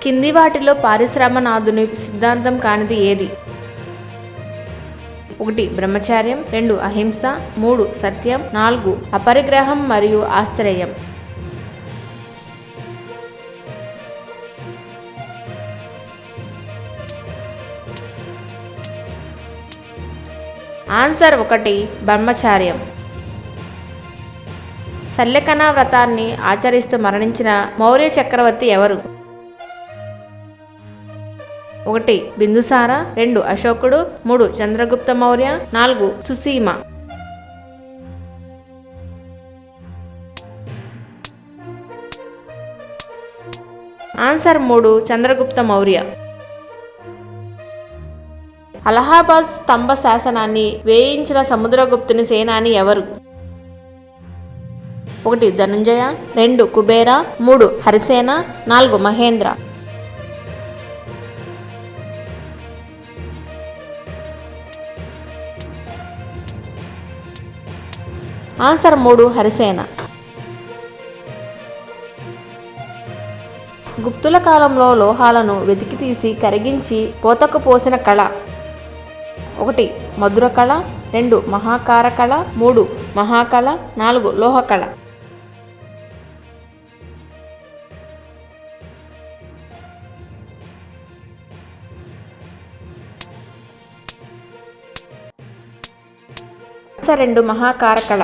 కింది వాటిలో పారిశ్రామనాథుని సిద్ధాంతం కానిది ఏది? 1 బ్రహ్మచర్యం, 2 అహింస, 3 సత్యం, 4 అపరిగ్రహం మరియు ఆశ్రయం. ఆన్సర్ 1 బ్రహ్మచర్యం. శల్యకణ వ్రతాన్ని ఆచరిస్తూ మరణించిన మౌర్య చక్రవర్తి ఎవరు? 1 బిందుసార, 2 అశోకుడు, 3 చంద్రగుప్త మౌర్య, 4 సుసీమ. ఆన్సర్ 3 చంద్రగుప్త మౌర్య. అలహాబాద్ స్తంభ శాసనాన్ని వేయించిన సముద్రగుప్తుని సేనాని ఎవరు? 1 ధనుంజయ, 2 కుబేర, 3 హరిసేన, 4 మహేంద్ర. ఆన్సర్ 3 హరిసేన. గుప్తుల కాలంలో లోహాలను వెతికితీసి కరిగించి పోతకు పోసిన కళ. 1 మధుర కళ, 2 మహాకార కళ, 3 మహాకళ, 4 లోహకళ. ఆన్సర్ 2 మహాకార కళ.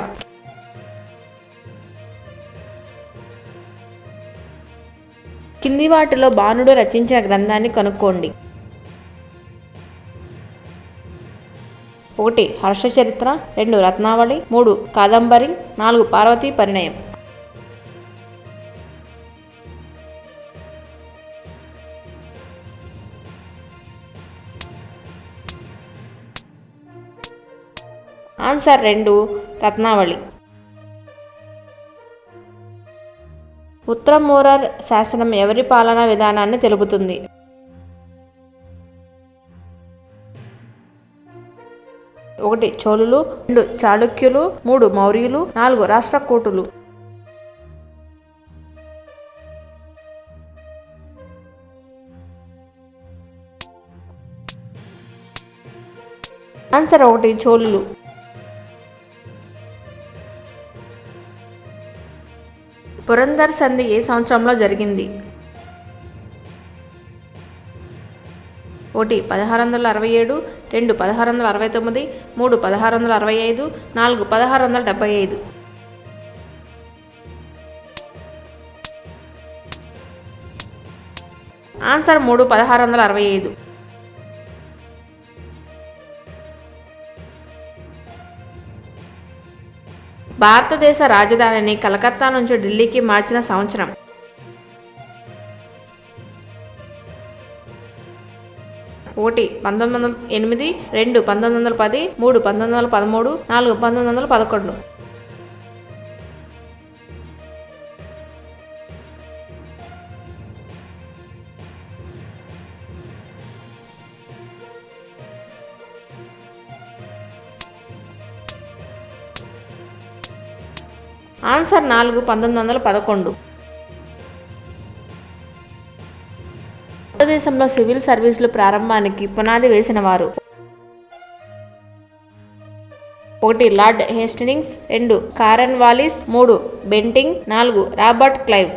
కింది వాటిలో బాణుడు రచించిన గ్రంథాన్ని కనుక్కోండి. 1 హర్షచరిత్ర, 2 రత్నావళి, 3 కాదంబరి, 4 పార్వతీ పరిణయం. ఆన్సర్ 2 రత్నావళి. ఉత్తరమూరర్ శాసనం ఎవరి పాలనా విధానాన్ని తెలుపుతుంది? 1 చోళులు, 2 చాళుక్యులు, 3 మౌర్యులు, 4 రాష్ట్రకూటులు. ఆన్సర్ 1 చోళులు. పురందర్ సంధి ఏ సంవత్సరంలో జరిగింది? 1 1667, 2 1669, 3 1665, 4 1675. ఆన్సర్ 3 1665. భారతదేశ రాజధానిని కలకత్తా నుంచి ఢిల్లీకి మార్చిన సంవత్సరం? 1 1908, 2 1910, 3 1913, 4 1911. ఆన్సర్ 4 1911. భారతదేశంలో సివిల్ సర్వీసులు ప్రారంభానికి పునాది వేసిన వారు? 1 Lord Hastings, 2 Cornwallis, 3 Bentinck, 4 Robert Clive.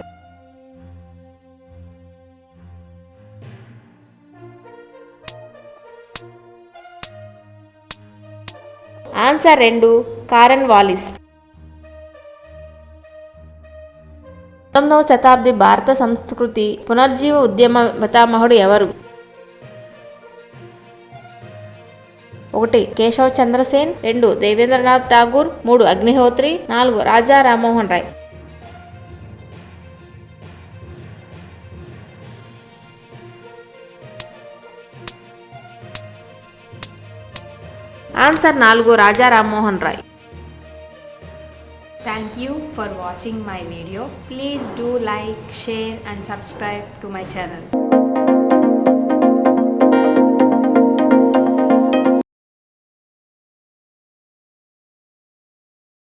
Answer 2 Cornwallis. 19వ శతాబ్ది భారత సంస్కృతి పునర్జీవ ఉద్యమ పితామహుడు ఎవరు? 1 Keshav Chandra Sen, 2 Debendranath Tagore, 3 Agnihotri, 4 Raja Rammohan Roy. Answer 4 Raja Rammohan Roy. Thank you for watching my video. Please do like, share and subscribe to my channel.